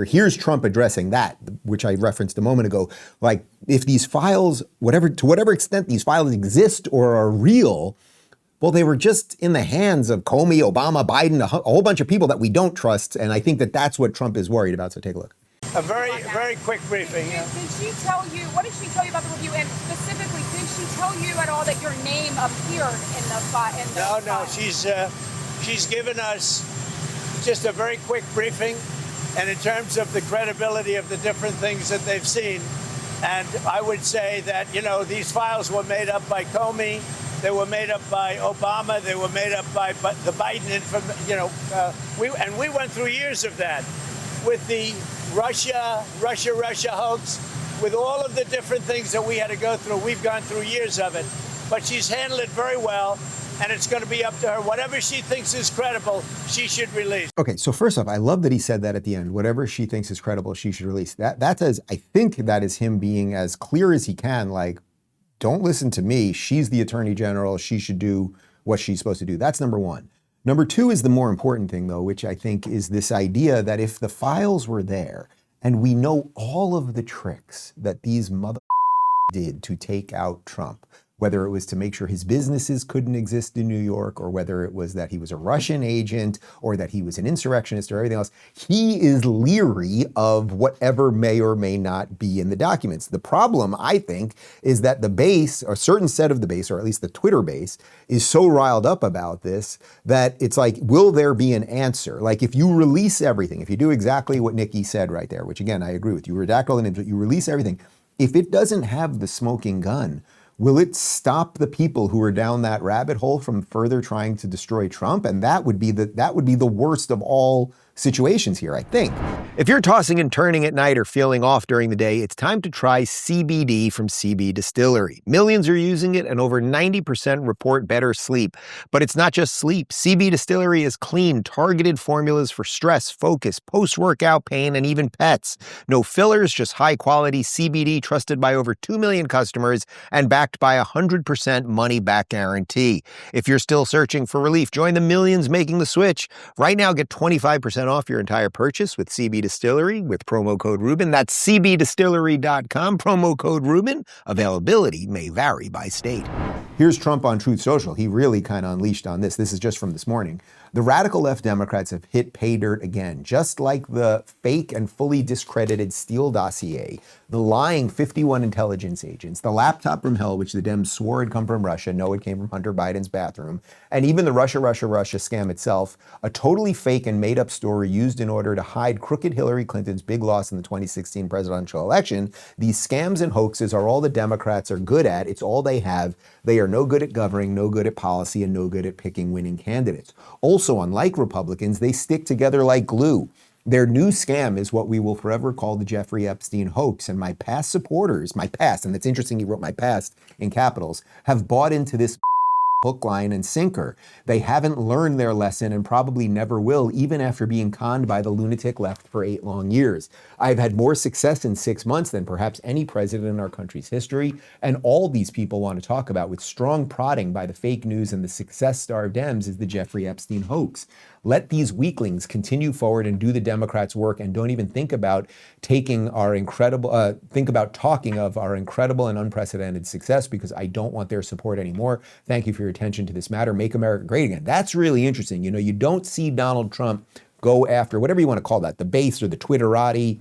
Here's Trump addressing that, which I referenced a moment ago. Like, if these files, to whatever extent these files exist or are real, well, they were just in the hands of Comey, Obama, Biden, a whole bunch of people that we don't trust. And I think that that's what Trump is worried about. So take a look. A very quick briefing. Did she tell you, what did she tell you about the review? And specifically, did she tell you at all that your name appeared in the file? No, she's given us just a very quick briefing. And in terms of the credibility of the different things that they've seen, and I would say that, these files were made up by Comey, they were made up by Obama, they were made up by the Biden, and we went through years of that with the Russia hoax, with all of the different things that we had to go through. We've gone through years of it, but she's handled it very well. And it's going to be up to her. Whatever she thinks is credible, she should release. Okay, so first off, I love that he said that at the end. Whatever she thinks is credible, she should release. That's as, I think that is him being as clear as he can, like, don't listen to me. She's the attorney general. She should do what she's supposed to do. That's number one. Number two is the more important thing, though, which I think is this idea that if the files were there and we know all of the tricks that these mother did to take out Trump, whether it was to make sure his businesses couldn't exist in New York, or whether it was that he was a Russian agent, or that he was an insurrectionist, or everything else, he is leery of whatever may or may not be in the documents. The problem, I think, is that the base, or a certain set of the base, or at least the Twitter base, is so riled up about this that it's like, will there be an answer? Like, if you release everything, if you do exactly what Nikki said right there, which again, I agree with, you redact all the names, but you release everything, if it doesn't have the smoking gun, will it stop the people who are down that rabbit hole from further trying to destroy Trump? And that would be the worst of all situations here, I think. If you're tossing and turning at night or feeling off during the day, it's time to try CBD from CB Distillery. Millions are using it and over 90% report better sleep. But it's not just sleep. CB Distillery is clean, targeted formulas for stress, focus, post-workout pain, and even pets. No fillers, just high-quality CBD trusted by over 2 million customers and backed by a 100% money-back guarantee. If you're still searching for relief, join the millions making the switch. Right now, get 25% off your entire purchase with CB Distillery with promo code Rubin. That's cbdistillery.com, promo code Rubin. Availability may vary by state. Here's Trump on Truth Social. He really kind of unleashed on this. This is just from this morning. The radical left Democrats have hit pay dirt again, just like the fake and fully discredited Steele dossier, the lying 51 intelligence agents, the laptop from hell, which the Dems swore had come from Russia. No, it came from Hunter Biden's bathroom. And even the Russia scam itself, a totally fake and made up story used in order to hide crooked Hillary Clinton's big loss in the 2016 presidential election. These scams and hoaxes are all the Democrats are good at. It's all they have. They are no good at governing, no good at policy, and no good at picking winning candidates. Also, unlike Republicans, they stick together like glue. Their new scam is what we will forever call the Jeffrey Epstein hoax. And my past supporters, and it's interesting he wrote my past in capitals, have bought into this hook, line, and sinker. They haven't learned their lesson and probably never will, even after being conned by the lunatic left for 8 long years. I've had more success in 6 months than perhaps any president in our country's history, and all these people want to talk about with strong prodding by the fake news and the success-starved Dems is the Jeffrey Epstein hoax. Let these weaklings continue forward and do the Democrats' work, and don't even think about talking of our incredible and unprecedented success, because I don't want their support anymore. Thank you for your attention to this matter. Make America great again. That's really interesting. You know, you don't see Donald Trump go after whatever you want to call that, the base or the Twitterati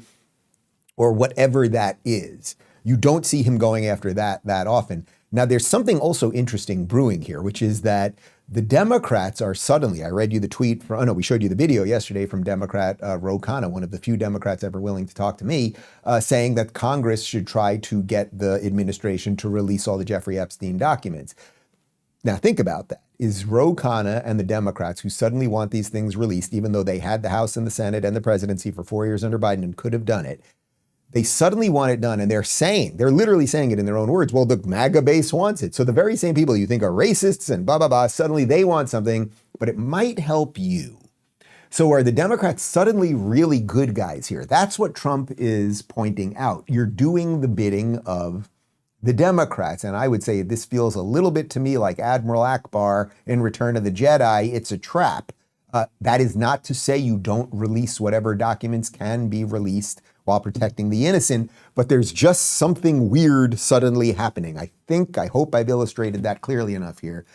or whatever that is. You don't see him going after that often. Now, there's something also interesting brewing here, which is that the Democrats are suddenly, I read you the tweet, we showed you the video yesterday from Democrat Ro Khanna, one of the few Democrats ever willing to talk to me, saying that Congress should try to get the administration to release all the Jeffrey Epstein documents. Now, think about that. Is Ro Khanna and the Democrats who suddenly want these things released, even though they had the House and the Senate and the presidency for 4 years under Biden and could have done it, they suddenly want it done, and they're literally saying it in their own words, well, the MAGA base wants it. So the very same people you think are racists and blah, blah, blah, suddenly they want something, but it might help you. So are the Democrats suddenly really good guys here? That's what Trump is pointing out. You're doing the bidding of the Democrats, and I would say this feels a little bit to me like Admiral Akbar in Return of the Jedi. It's a trap. That is not to say you don't release whatever documents can be released while protecting the innocent, but there's just something weird suddenly happening. I hope I've illustrated that clearly enough here.